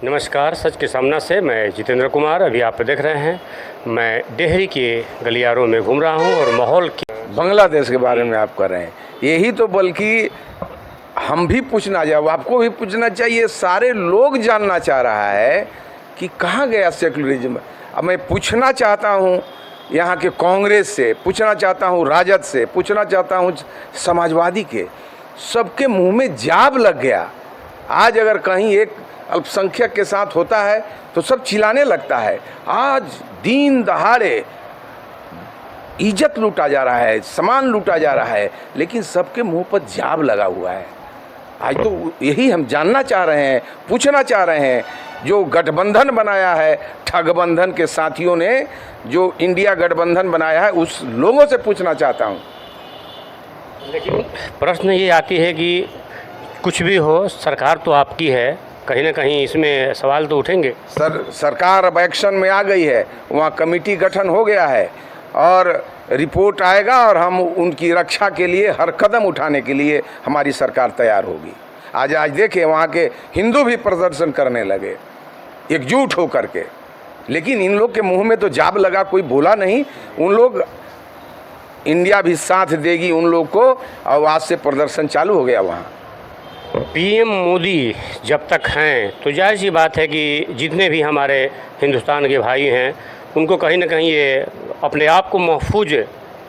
नमस्कार, सच के सामना से मैं जितेंद्र कुमार। अभी आप देख रहे हैं मैं डेहरी के गलियारों में घूम रहा हूं और माहौल की बांग्लादेश के बारे में आप कर रहे हैं। यही तो बल्कि हम भी पूछना चाहिए, आपको भी पूछना चाहिए, सारे लोग जानना चाह रहा है कि कहाँ गया सेकुलरिज्म। अब मैं पूछना चाहता हूँ यहाँ के कांग्रेस से, पूछना चाहता हूँ राजद से, पूछना चाहता हूँ समाजवादी के, सबके मुंह में जाब लग गया। आज अगर कहीं एक अल्पसंख्यक के साथ होता है तो सब चिल्लाने लगता है। आज दिन दहाड़े इज्जत लूटा जा रहा है, सामान लूटा जा रहा है, लेकिन सबके मुंह पर जाब लगा हुआ है। आज तो यही हम जानना चाह रहे हैं, पूछना चाह रहे हैं। जो गठबंधन बनाया है ठगबंधन के साथियों ने, जो इंडिया गठबंधन बनाया है, उस लोगों से पूछना चाहता हूँ। लेकिन प्रश्न ये आती है कि कुछ भी हो, सरकार तो आपकी है, कहीं ना कहीं इसमें सवाल तो उठेंगे। सरकार अब एक्शन में आ गई है, वहाँ कमेटी गठन हो गया है और रिपोर्ट आएगा और हम उनकी रक्षा के लिए हर कदम उठाने के लिए हमारी सरकार तैयार होगी। आज देखिए वहाँ के हिंदू भी प्रदर्शन करने लगे एकजुट होकर के, लेकिन इन लोग के मुंह में तो जाब लगा, कोई बोला नहीं। उन लोग, इंडिया भी साथ देगी उन लोग को, और आज से प्रदर्शन चालू हो गया वहाँ। पीएम मोदी जब तक हैं तो जाहिर सी बात है कि जितने भी हमारे हिंदुस्तान के भाई हैं उनको कहीं ना कहीं ये अपने आप को महफूज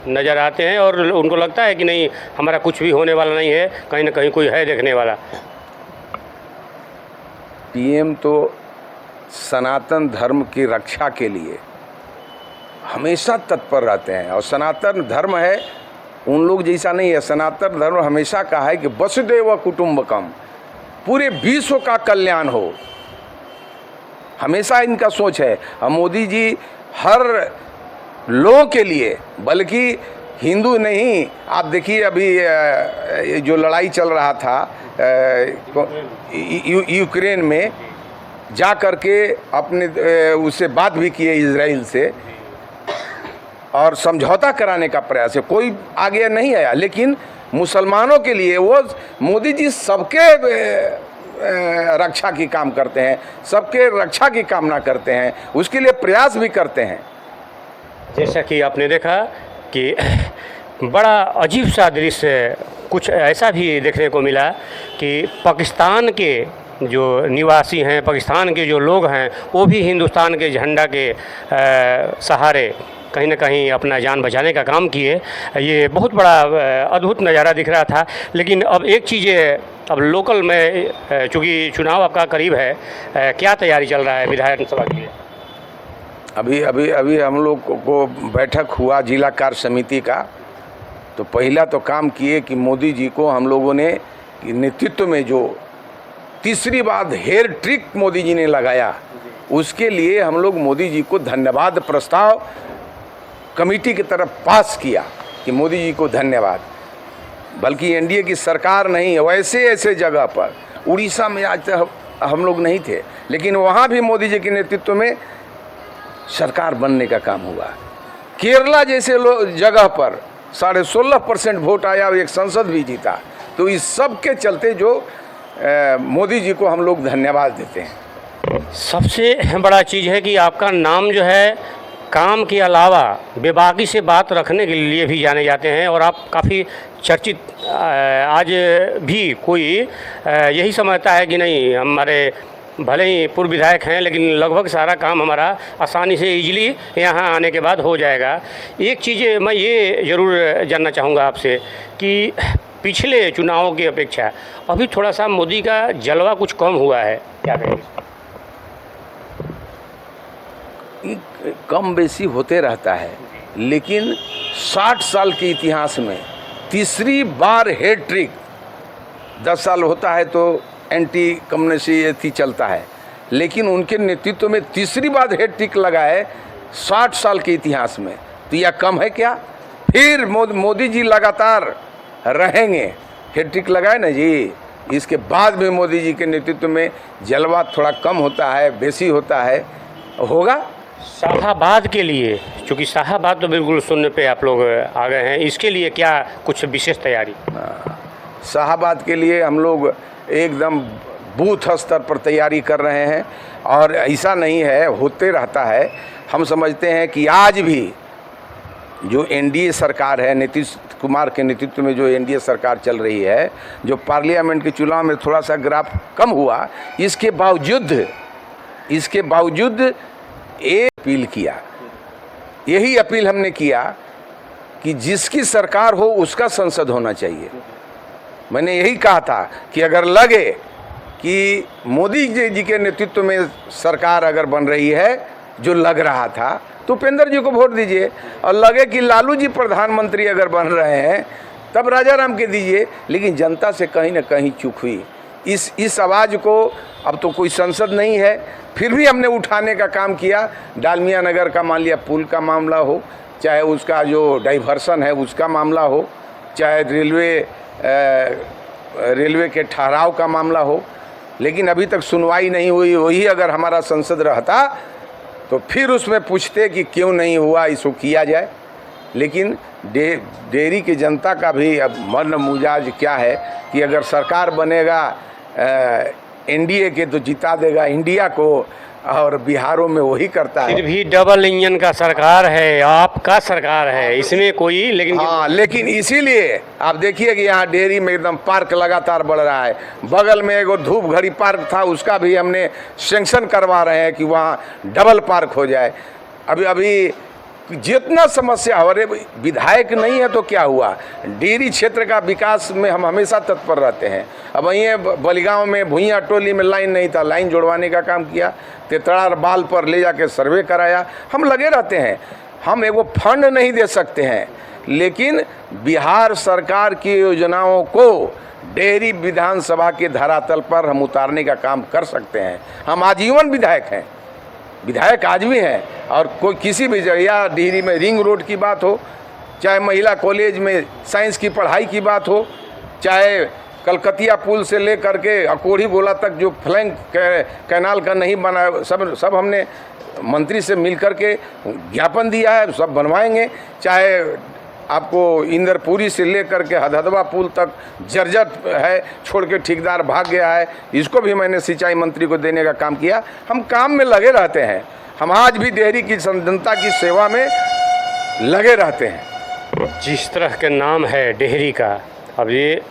नज़र आते हैं और उनको लगता है कि नहीं, हमारा कुछ भी होने वाला नहीं है, कहीं ना कहीं कोई है देखने वाला। पीएम तो सनातन धर्म की रक्षा के लिए हमेशा तत्पर रहते हैं, और सनातन धर्म है उन लोग जैसा नहीं है। सनातन धर्म हमेशा कहा है कि वसुदेव कुटुंबकम, पूरे विश्व का कल्याण हो, हमेशा इनका सोच है। और मोदी जी हर लोगों के लिए, बल्कि हिंदू नहीं, आप देखिए अभी जो लड़ाई चल रहा था यूक्रेन में, जा कर के अपने उससे बात भी किए इजराइल से और समझौता कराने का प्रयास है। कोई आगे नहीं आया, लेकिन मुसलमानों के लिए वो मोदी जी सबके रक्षा की काम करते हैं, सबके रक्षा की कामना करते हैं, उसके लिए प्रयास भी करते हैं। जैसा कि आपने देखा कि बड़ा अजीब सा दृश्य कुछ ऐसा भी देखने को मिला कि पाकिस्तान के जो निवासी हैं, पाकिस्तान के जो लोग हैं, वो भी हिंदुस्तान के झंडा के सहारे कहीं ना कहीं अपना जान बचाने का काम किए। ये बहुत बड़ा अद्भुत नज़ारा दिख रहा था। लेकिन अब एक चीज़, अब लोकल में चूँकि चुनाव आपका करीब है, क्या तैयारी चल रहा है विधानसभा के लिए? अभी हम लोग को बैठक हुआ जिला कार्य समिति का, तो पहला तो काम किए कि मोदी जी को हम लोगों ने नेतृत्व में जो तीसरी बार हेयर ट्रिक मोदी जी ने लगाया, उसके लिए हम लोग मोदी जी को धन्यवाद प्रस्ताव कमेटी की तरफ पास किया कि मोदी जी को धन्यवाद। बल्कि एनडीए की सरकार नहीं, वैसे ऐसे जगह पर उड़ीसा में आज तक हम लोग नहीं थे, लेकिन वहाँ भी मोदी जी के नेतृत्व में सरकार बनने का काम हुआ। केरला जैसे जगह पर 16.5% वोट आया और एक संसद भी जीता। तो इस सब के चलते जो मोदी जी को हम लोग धन्यवाद देते हैं। सबसे बड़ा चीज़ है कि आपका नाम जो है काम के अलावा बेबाकी से बात रखने के लिए भी जाने जाते हैं, और आप काफ़ी चर्चित आज भी कोई यही समझता है कि नहीं, हमारे भले ही पूर्व विधायक हैं लेकिन लगभग सारा काम हमारा आसानी से इजीली यहाँ आने के बाद हो जाएगा। एक चीज़ मैं ये ज़रूर जानना चाहूँगा आपसे कि पिछले चुनावों की अपेक्षा अभी थोड़ा सा मोदी का जलवा कुछ कम हुआ है, क्या कहेंगे? कम बेसी होते रहता है, लेकिन 60 साल के इतिहास में तीसरी बार हेड ट्रिक, 10 साल होता है तो एंटी कम्युनिस्ट चलता है, लेकिन उनके नेतृत्व में तीसरी बार हेड ट्रिक लगा है 60 साल के इतिहास में। तो यह कम है क्या? फिर मोदी जी लगातार रहेंगे। हेड ट्रिक लगाए ना जी, इसके बाद भी मोदी जी के नेतृत्व में जलवा थोड़ा कम होता है, बेसी होता है, होगा। शाहाबाद के लिए, चूँकि शाहाबाद तो बिल्कुल शून्य पे आप लोग आ गए हैं, इसके लिए क्या कुछ विशेष तैयारी? शाहाबाद के लिए हम लोग एकदम बूथ स्तर पर तैयारी कर रहे हैं। और ऐसा नहीं है, होते रहता है। हम समझते हैं कि आज भी जो एनडीए सरकार है, नीतीश कुमार के नेतृत्व में जो एनडीए सरकार चल रही है, जो पार्लियामेंट के चुनाव में थोड़ा सा ग्राफ कम हुआ, इसके बावजूद एक अपील किया, यही अपील हमने किया कि जिसकी सरकार हो उसका संसद होना चाहिए। मैंने यही कहा था कि अगर लगे कि मोदी जी के नेतृत्व में सरकार अगर बन रही है, जो लग रहा था, तो उपेंद्र जी को वोट दीजिए। और लगे कि लालू जी प्रधानमंत्री अगर बन रहे हैं, तब राजाराम के दीजिए। लेकिन जनता से कहीं ना कहीं चूक हुई। इस आवाज़ को, अब तो कोई संसद नहीं है, फिर भी हमने उठाने का काम किया। डालमिया नगर का मान लिया पुल का मामला हो, चाहे उसका जो डाइवर्सन है उसका मामला हो, चाहे रेलवे के ठहराव का मामला हो, लेकिन अभी तक सुनवाई नहीं हुई। वही अगर हमारा संसद रहता तो फिर उसमें पूछते कि क्यों नहीं हुआ, इसको किया जाए। लेकिन डेरी की जनता का भी अब मन मिजाज क्या है कि अगर सरकार बनेगा एनडीए के तो जिता देगा इंडिया को, और बिहारों में वही करता है। फिर भी डबल इंजन का सरकार है, आपका सरकार है, इसमें कोई लेकिन इसीलिए आप देखिए कि यहाँ डेयरी में एकदम पार्क लगातार बढ़ रहा है। बगल में एक धूप घड़ी पार्क था, उसका भी हमने सेंक्शन करवा रहे हैं कि वहाँ डबल पार्क हो जाए। अभी जितना समस्या हो रही, विधायक नहीं है तो क्या हुआ, डेयरी क्षेत्र का विकास में हम हमेशा तत्पर रहते हैं। अब वहीं बलिगांव में भुइयाँ टोली में लाइन नहीं था, लाइन जोड़वाने का काम किया। तेतरार बाल पर ले जाके सर्वे कराया। हम लगे रहते हैं। हम एगो फंड नहीं दे सकते हैं, लेकिन बिहार सरकार की योजनाओं को डेयरी विधानसभा के धरातल पर हम उतारने का काम कर सकते हैं। हम आजीवन विधायक हैं, विधायक आज भी हैं। और कोई किसी भी जगह, डिहरी में रिंग रोड की बात हो, चाहे महिला कॉलेज में साइंस की पढ़ाई की बात हो, चाहे कलकतिया पुल से ले करके अकोढ़ी गोला तक जो फ्लैंक कैनाल का नहीं बना, सब हमने मंत्री से मिल करके ज्ञापन दिया है, सब बनवाएंगे। चाहे आपको इंदरपुरी से ले करके हदहदवा पुल तक जर्जर है, छोड़ के ठेकेदार भाग गया है, इसको भी मैंने सिंचाई मंत्री को देने का काम किया। हम काम में लगे रहते हैं। हम आज भी डेयरी की जनता की सेवा में लगे रहते हैं। जिस तरह के नाम है डेहरी का, अब ये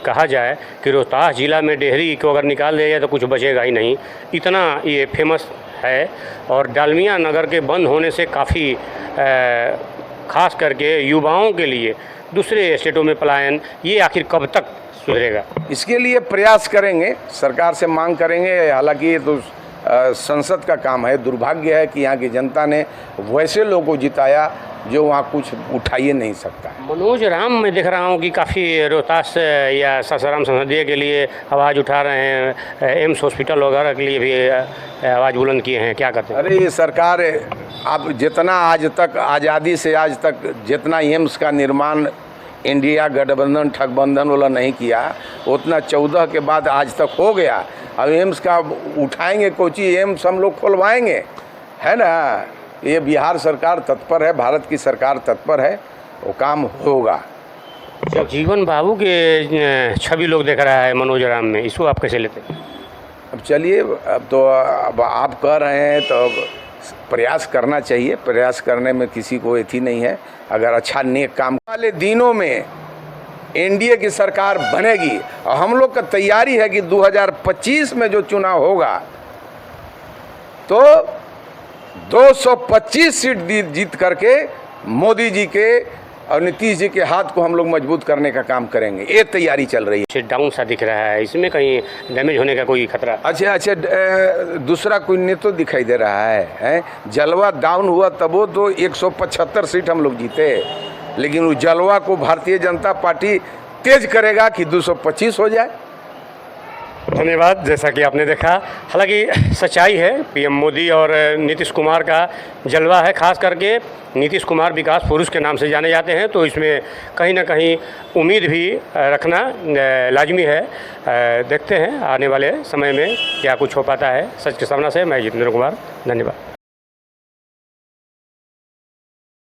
कहा जाए कि रोहतास ज़िला में डेहरी को अगर निकाल दिया जाए तो कुछ बचेगा ही नहीं, इतना ये फेमस है। और डालमिया नगर के बंद होने से काफ़ी खास करके युवाओं के लिए दूसरे स्टेटों में पलायन, ये आखिर कब तक सुधरेगा? इसके लिए प्रयास करेंगे, सरकार से मांग करेंगे। हालांकि ये तो संसद का काम है। दुर्भाग्य है कि यहाँ की जनता ने वैसे लोगों को जिताया जो वहाँ कुछ उठा ही नहीं सकता। मनोज राम मैं देख रहा हूँ कि काफ़ी रोहतास या सासाराम संसदीय के लिए आवाज़ उठा रहे हैं, एम्स हॉस्पिटल वगैरह के लिए भी आवाज़ बुलंद किए हैं, क्या कहते हैं? अरे ये सरकार, अब जितना आज तक आज़ादी से आज तक जितना एम्स का निर्माण इंडिया गठबंधन ठगबंधन वाला नहीं किया, उतना 14 के बाद आज तक हो गया। अब एम्स का उठाएंगे कोची, एम्स हम लोग खुलवाएंगे, है ना। ये बिहार सरकार तत्पर है, भारत की सरकार तत्पर है, वो काम होगा। जीवन बाबू के छवि लोग देख रहा है मनोज राम में, इसको आप कैसे लेते हैं? अब चलिए, अब आप कह रहे हैं तो अब प्रयास करना चाहिए। प्रयास करने में किसी को एथी नहीं है। अगर अच्छा नेक काम वाले दिनों में एनडीए की सरकार बनेगी, और हम लोग का तैयारी है कि 2025 में जो चुनाव होगा तो 225 सीट जीत करके मोदी जी के और नीतीश जी के हाथ को हम लोग मजबूत करने का काम करेंगे। ये तैयारी चल रही है। डाउन सा दिख रहा है, इसमें कहीं डैमेज होने का कोई खतरा? अच्छा, दूसरा कोई नहीं तो दिखाई दे रहा है? जलवा डाउन हुआ तब वो तो 175 सीट हम लोग जीते, लेकिन उस जलवा को भारतीय जनता पार्टी तेज करेगा कि 225 हो जाए। धन्यवाद। जैसा कि आपने देखा, हालांकि सच्चाई है, पीएम मोदी और नीतीश कुमार का जलवा है। खास करके नीतीश कुमार विकास पुरुष के नाम से जाने जाते हैं, तो इसमें कहीं ना कहीं उम्मीद भी रखना लाजमी है। देखते हैं आने वाले समय में क्या कुछ हो पाता है। सच के सामने से मैं जितेंद्र कुमार, धन्यवाद।